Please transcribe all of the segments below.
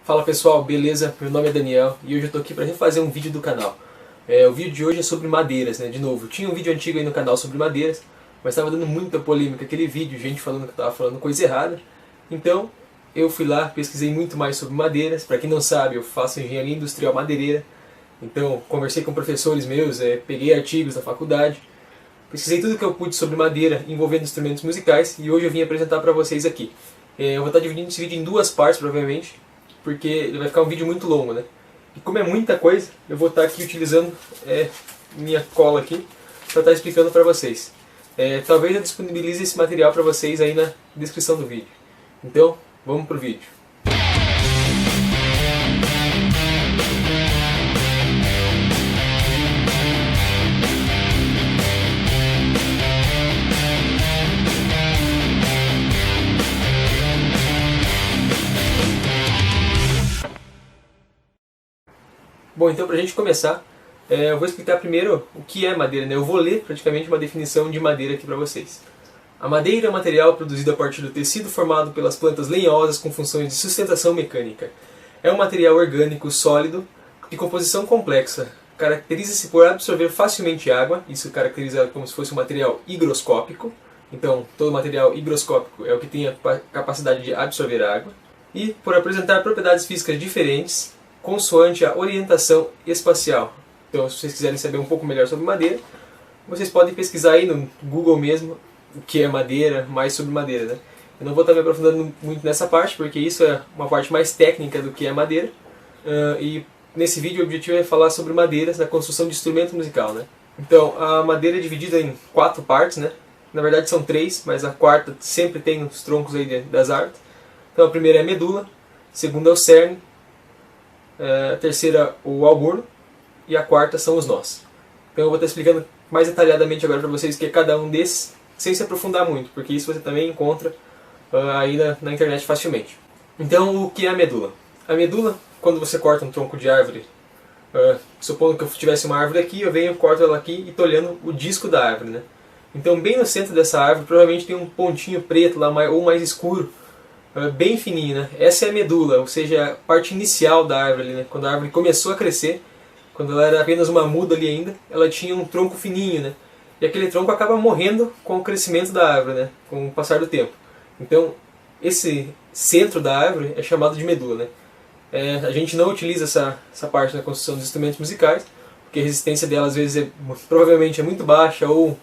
Fala pessoal, beleza? Meu nome é Daniel e hoje eu tô aqui para refazer um vídeo do canal. O vídeo de hoje é sobre madeiras, né? De novo, tinha um vídeo antigo aí no canal sobre madeiras, mas estava dando muita polêmica aquele vídeo, gente falando que eu tava falando coisa errada. Então, eu fui lá, pesquisei muito mais sobre madeiras. Para quem não sabe, eu faço engenharia industrial madeireira. Então, conversei com professores meus, peguei artigos da faculdade, pesquisei tudo que eu pude sobre madeira envolvendo instrumentos musicais e hoje eu vim apresentar para vocês aqui. Eu vou estar dividindo esse vídeo em duas partes, provavelmente, porque ele vai ficar um vídeo muito longo, né? E como é muita coisa, eu vou estar aqui utilizando minha cola aqui para estar explicando para vocês. Talvez eu disponibilize esse material para vocês aí na descrição do vídeo. Então, vamos pro vídeo. Bom, então para a gente começar, eu vou explicar primeiro o que é madeira, né? Eu vou ler praticamente uma definição de madeira aqui para vocês. A madeira é um material produzido a partir do tecido formado pelas plantas lenhosas com funções de sustentação mecânica. É um material orgânico sólido de composição complexa. Caracteriza-se por absorver facilmente água, isso caracteriza como se fosse um material higroscópico. Então, todo material higroscópico é o que tem a capacidade de absorver água. E por apresentar propriedades físicas diferentes, consoante a orientação espacial. Então, se vocês quiserem saber um pouco melhor sobre madeira, vocês podem pesquisar aí no Google mesmo o que é madeira, mais sobre madeira, né? Eu não vou estar me aprofundando muito nessa parte, porque isso é uma parte mais técnica do que é madeira. E nesse vídeo o objetivo é falar sobre madeiras na construção de instrumento musical, né? Então, a madeira é dividida em 4 partes, né? Na verdade são 3, mas a quarta sempre tem os troncos aí das árvores. Então, a primeira é a medula, a segunda é o cerne, a terceira o alburno e a quarta são os nós. Então eu vou estar explicando mais detalhadamente agora para vocês o que é cada um desses, sem se aprofundar muito, porque isso você também encontra aí na internet facilmente. Então, o que é a medula? A medula, quando você corta um tronco de árvore, supondo que eu tivesse uma árvore aqui, eu venho, corto ela aqui e estou olhando o disco da árvore, né? Então bem no centro dessa árvore provavelmente tem um pontinho preto lá, ou mais escuro, bem fininho, né? Essa é a medula, ou seja, a parte inicial da árvore, né? Quando a árvore começou a crescer, quando ela era apenas uma muda ali ainda, ela tinha um tronco fininho, né? E aquele tronco acaba morrendo com o crescimento da árvore, né? Com o passar do tempo. Então, esse centro da árvore é chamado de medula, né? A gente não utiliza essa parte na construção dos instrumentos musicais, porque a resistência dela às vezes provavelmente é muito baixa ou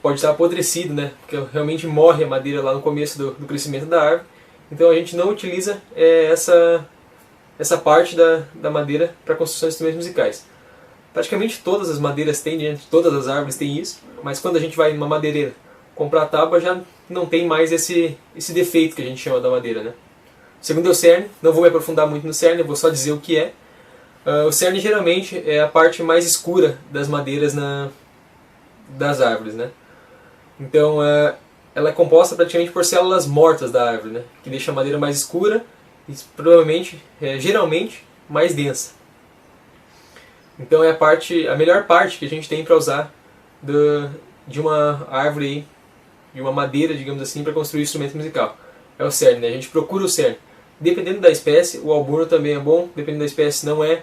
pode estar apodrecido, né? Porque realmente morre a madeira lá no começo do crescimento da árvore. Então a gente não utiliza essa parte da madeira para a construção de instrumentos musicais. Praticamente todas as madeiras têm, né? Todas as árvores têm isso, mas quando a gente vai numa madeireira comprar tábua já não tem mais esse defeito que a gente chama da madeira, né? Segundo é o cerne, não vou me aprofundar muito no cerne, vou só dizer o que é. O cerne geralmente é a parte mais escura das madeiras das árvores, né? Então ela é composta praticamente por células mortas da árvore, né? Que deixa a madeira mais escura e provavelmente, geralmente, mais densa. Então é a melhor parte que a gente tem para usar de uma árvore aí, de uma madeira, digamos assim, para construir instrumento musical. É o cerne, né? A gente procura o cerne. Dependendo da espécie, o alburno também é bom, dependendo da espécie não é.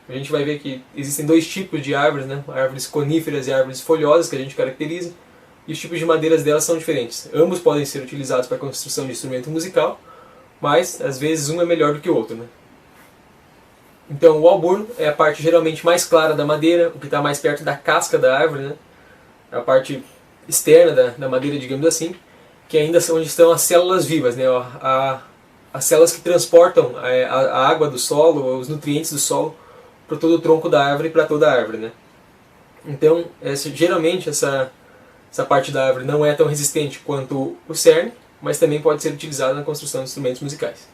A gente vai ver que existem 2 tipos de árvores, né? Árvores coníferas e árvores folhosas, que a gente caracteriza, e os tipos de madeiras delas são diferentes. Ambos podem ser utilizados para a construção de instrumento musical, mas às vezes um é melhor do que o outro, né? Então o alburno é a parte geralmente mais clara da madeira, o que está mais perto da casca da árvore, né? É a parte externa da madeira, digamos assim, que ainda onde estão as células vivas, né? As células que transportam a água do solo, os nutrientes do solo, para todo o tronco da árvore e para toda a árvore, né? Então, geralmente essa parte da árvore não é tão resistente quanto o cerne, mas também pode ser utilizada na construção de instrumentos musicais.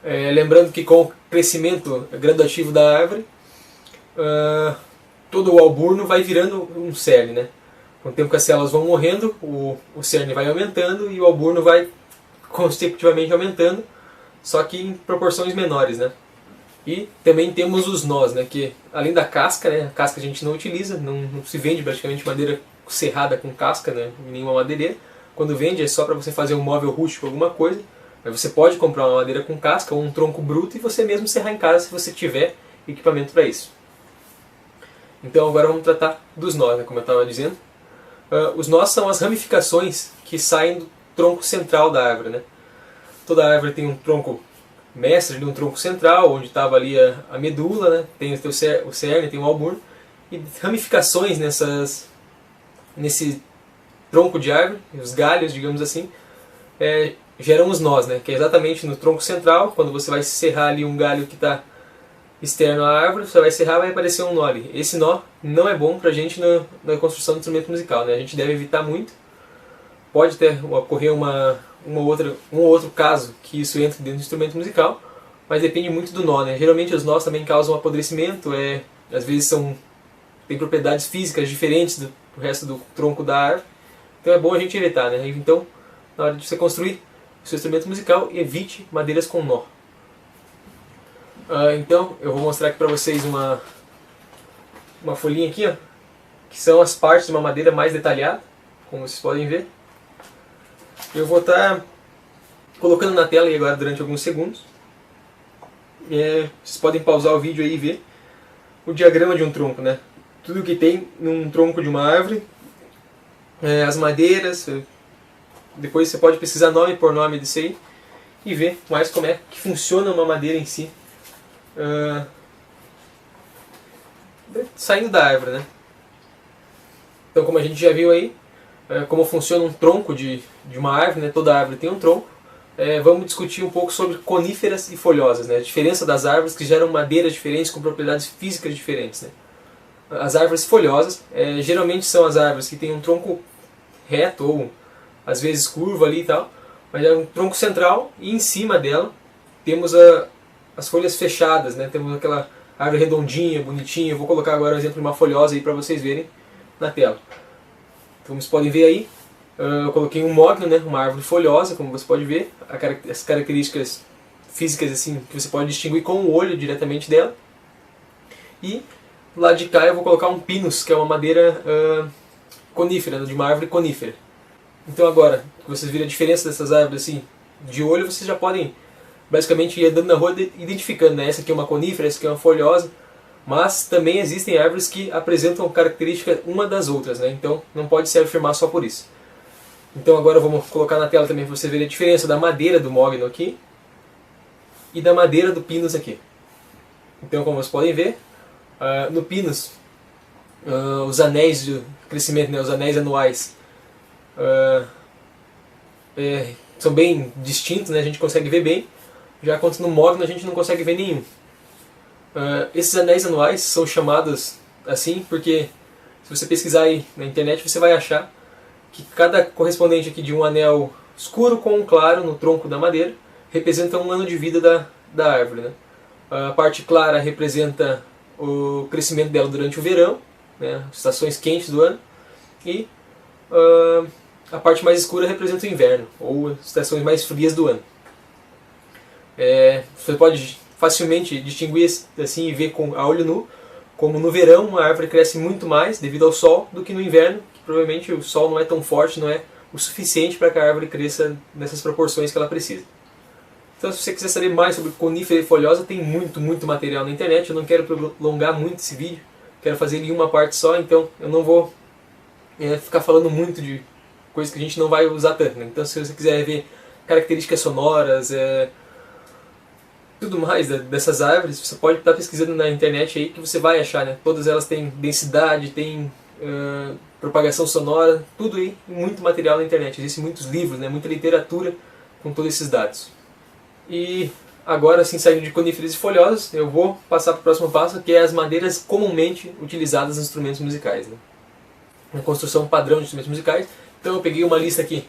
Lembrando que com o crescimento gradativo da árvore, todo o alburno vai virando um cerne, né? Com o tempo que as células vão morrendo, o cerne vai aumentando e o alburno vai consecutivamente aumentando, só que em proporções menores, né? E também temos os nós, né? Que além da casca, né? A casca a gente não utiliza, não se vende praticamente madeira serrada com casca, né? Em nenhuma madeireira. Quando vende é só para você fazer um móvel rústico, alguma coisa. Mas você pode comprar uma madeira com casca ou um tronco bruto e você mesmo serrar em casa se você tiver equipamento para isso. Então agora vamos tratar dos nós, né, como eu estava dizendo. Os nós são as ramificações que saem do tronco central da árvore, né? Toda árvore tem um tronco mestre, um tronco central, onde estava ali a medula, né? Tem o cerne, tem o alburno, e ramificações nesse tronco de árvore, os galhos, digamos assim, geram os nós, né? Que é exatamente no tronco central. Quando você vai serrar ali um galho que está externo à árvore, você vai serrar, vai aparecer um nó ali. Esse nó não é bom para a gente na construção do instrumento musical, né? A gente deve evitar muito. Pode ocorrer um ou outro caso que isso entre dentro do instrumento musical, mas depende muito do nó, né? Geralmente os nós também causam apodrecimento, às vezes tem propriedades físicas diferentes do resto do tronco da árvore, então é bom a gente evitar, né? Então, na hora de você construir o seu instrumento musical, evite madeiras com nó. Então, eu vou mostrar aqui para vocês uma folhinha aqui, ó, que são as partes de uma madeira mais detalhada, como vocês podem ver. Eu vou estar colocando na tela aí agora durante alguns segundos. Vocês podem pausar o vídeo aí e ver o diagrama de um tronco, né? Tudo que tem num tronco de uma árvore, as madeiras. Depois você pode pesquisar nome por nome disso aí e ver mais como é que funciona uma madeira em si, saindo da árvore, né? Então, como a gente já viu aí, como funciona um tronco de uma árvore, né? Toda árvore tem um tronco. Vamos discutir um pouco sobre coníferas e folhosas, né? A diferença das árvores que geram madeiras diferentes com propriedades físicas diferentes, né? As árvores folhosas geralmente são as árvores que têm um tronco reto ou às vezes curvo ali e tal, mas é um tronco central e em cima dela temos as folhas fechadas, né? Temos aquela árvore redondinha, bonitinha. Eu vou colocar agora um exemplo de uma folhosa aí para vocês verem na tela. Como vocês podem ver aí, eu coloquei um mogno, né? Uma árvore folhosa, como você pode ver, as características físicas assim que você pode distinguir com o olho diretamente dela. E do lado de cá eu vou colocar um pinus, que é uma madeira conífera, né? De uma árvore conífera. Então agora que vocês viram a diferença dessas árvores assim, de olho, vocês já podem basicamente ir andando na rua identificando, né? Essa aqui é uma conífera, essa aqui é uma folhosa, mas também existem árvores que apresentam características uma das outras, né? Então não pode se afirmar só por isso. Então agora vamos colocar na tela também para você ver a diferença da madeira do mogno aqui e da madeira do pinus aqui. Então, como vocês podem ver, no pinus, os anéis de crescimento, né? Os anéis anuais, são bem distintos, né? A gente consegue ver bem. Já quanto no mogno a gente não consegue ver nenhum. Esses anéis anuais são chamados assim porque, se você pesquisar aí na internet, você vai achar que cada correspondente aqui de um anel escuro com um claro no tronco da madeira representa um ano de vida da árvore, né? A parte clara representa o crescimento dela durante o verão, né? Estações quentes do ano, e a parte mais escura representa o inverno, ou as estações mais frias do ano. Você pode facilmente distinguir assim e ver a olho nu, como no verão a árvore cresce muito mais devido ao sol do que no inverno, que provavelmente o sol não é tão forte, não é o suficiente para que a árvore cresça nessas proporções que ela precisa. Então, se você quiser saber mais sobre conífera e folhosa, tem muito material na internet. Eu não quero prolongar muito esse vídeo, quero fazer ele em uma parte só, então eu não vou ficar falando muito de coisas que a gente não vai usar tanto, né? Então, se você quiser ver características sonoras, tudo mais dessas árvores, você pode estar pesquisando na internet aí que você vai achar, né? Todas elas têm densidade, têm propagação sonora, tudo aí, muito material na internet. Existem muitos livros, né? Muita literatura com todos esses dados. E agora, assim, saindo de coníferas e folhosas, eu vou passar para o próximo passo, que é as madeiras comumente utilizadas nos instrumentos musicais, né? Na construção padrão de instrumentos musicais. Então eu peguei uma lista aqui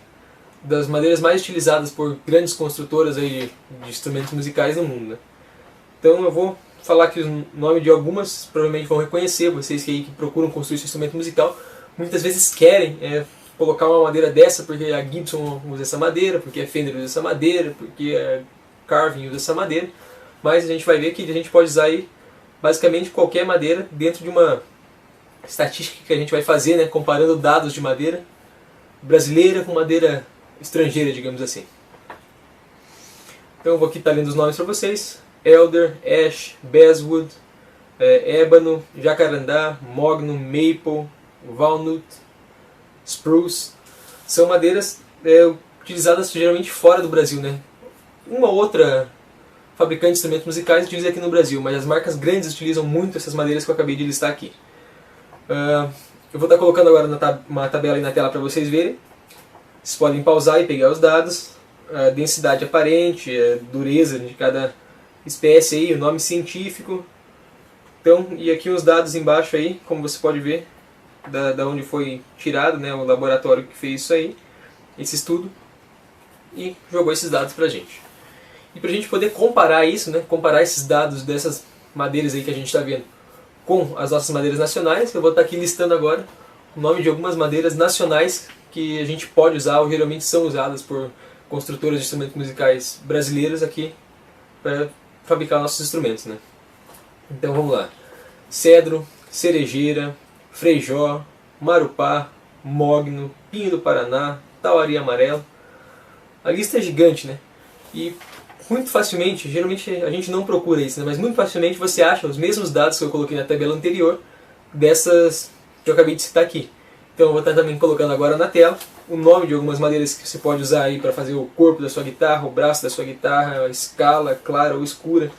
das madeiras mais utilizadas por grandes construtoras aí de instrumentos musicais no mundo, né? Então eu vou falar aqui o nome de algumas, provavelmente vão reconhecer, vocês que procuram construir seu instrumento musical, muitas vezes querem colocar uma madeira dessa porque a Gibson usa essa madeira, porque a Fender usa essa madeira, porque a Carvin usa essa madeira, mas a gente vai ver que a gente pode usar aí basicamente qualquer madeira dentro de uma estatística que a gente vai fazer, né, comparando dados de madeira brasileira com madeira estrangeira, digamos assim. Então eu vou aqui estar lendo os nomes para vocês: Elder, Ash, Basswood, Ébano, Jacarandá, Mogno, Maple, Walnut, Spruce. São madeiras utilizadas geralmente fora do Brasil, né? Uma ou outra fabricante de instrumentos musicais utiliza aqui no Brasil, mas as marcas grandes utilizam muito essas madeiras que eu acabei de listar aqui. Eu vou estar colocando agora uma tabela aí na tela para vocês verem. Vocês podem pausar e pegar os dados, a densidade aparente, a dureza de cada espécie, aí, o nome científico. Então, e aqui os dados embaixo aí, como você pode ver, da onde foi tirado, né, o laboratório que fez isso aí, esse estudo, e jogou esses dados pra gente. E pra gente poder comparar isso, né, comparar esses dados dessas madeiras aí que a gente está vendo com as nossas madeiras nacionais, eu vou estar aqui listando agora o nome de algumas madeiras nacionais que a gente pode usar, ou geralmente são usadas por construtores de instrumentos musicais brasileiros aqui para fabricar nossos instrumentos, né? Então vamos lá: cedro, cerejeira, freijó, marupá, mogno, pinho do Paraná, tauari amarelo. A lista é gigante, né? E muito facilmente, geralmente a gente não procura isso, né? Mas muito facilmente você acha os mesmos dados que eu coloquei na tabela anterior dessas que eu acabei de citar aqui. Então eu vou estar também colocando agora na tela o nome de algumas madeiras que você pode usar aí para fazer o corpo da sua guitarra, o braço da sua guitarra, a escala clara ou escura.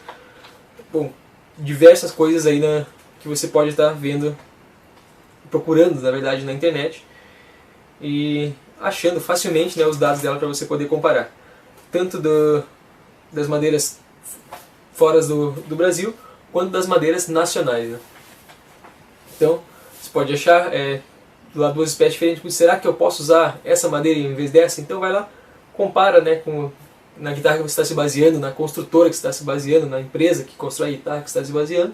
Bom, diversas coisas aí que você pode estar vendo, procurando na verdade na internet e achando facilmente, né, os dados dela para você poder comparar. Tanto das madeiras fora do Brasil, quanto das madeiras nacionais, né? Então, você pode achar lá duas espécies diferentes. Será que eu posso usar essa madeira em vez dessa? Então vai lá, compara, né, na guitarra que você está se baseando, na construtora que você está se baseando, na empresa que constrói a guitarra que você está se baseando.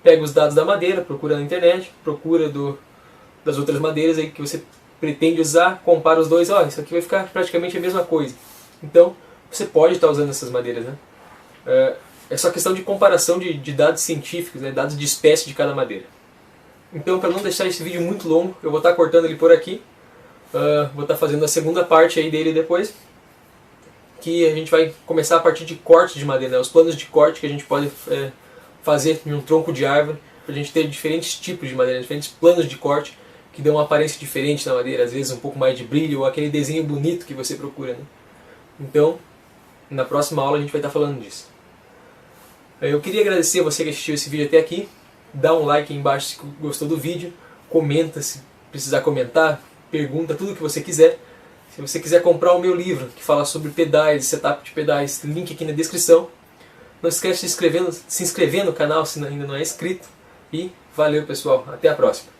Pega os dados da madeira, procura na internet, procura das outras madeiras aí que você pretende usar, compara os dois. Ó, isso aqui vai ficar praticamente a mesma coisa. Então, você pode estar usando essas madeiras, né? É só questão de comparação de dados científicos, né, dados de espécie de cada madeira. Então, para não deixar esse vídeo muito longo, eu vou estar cortando ele por aqui. Vou estar fazendo a segunda parte aí dele depois, que a gente vai começar a partir de cortes de madeira, né? Os planos de corte que a gente pode fazer em um tronco de árvore, para a gente ter diferentes tipos de madeira, diferentes planos de corte que dão uma aparência diferente na madeira, às vezes um pouco mais de brilho, ou aquele desenho bonito que você procura, né? Então, na próxima aula a gente vai estar falando disso. Eu queria agradecer a você que assistiu esse vídeo até aqui. Dá um like aí embaixo se gostou do vídeo, comenta se precisar comentar, pergunta tudo o que você quiser. Se você quiser comprar o meu livro que fala sobre pedais, setup de pedais, link aqui na descrição. Não esquece de se inscrever no canal se ainda não é inscrito. E valeu pessoal, até a próxima.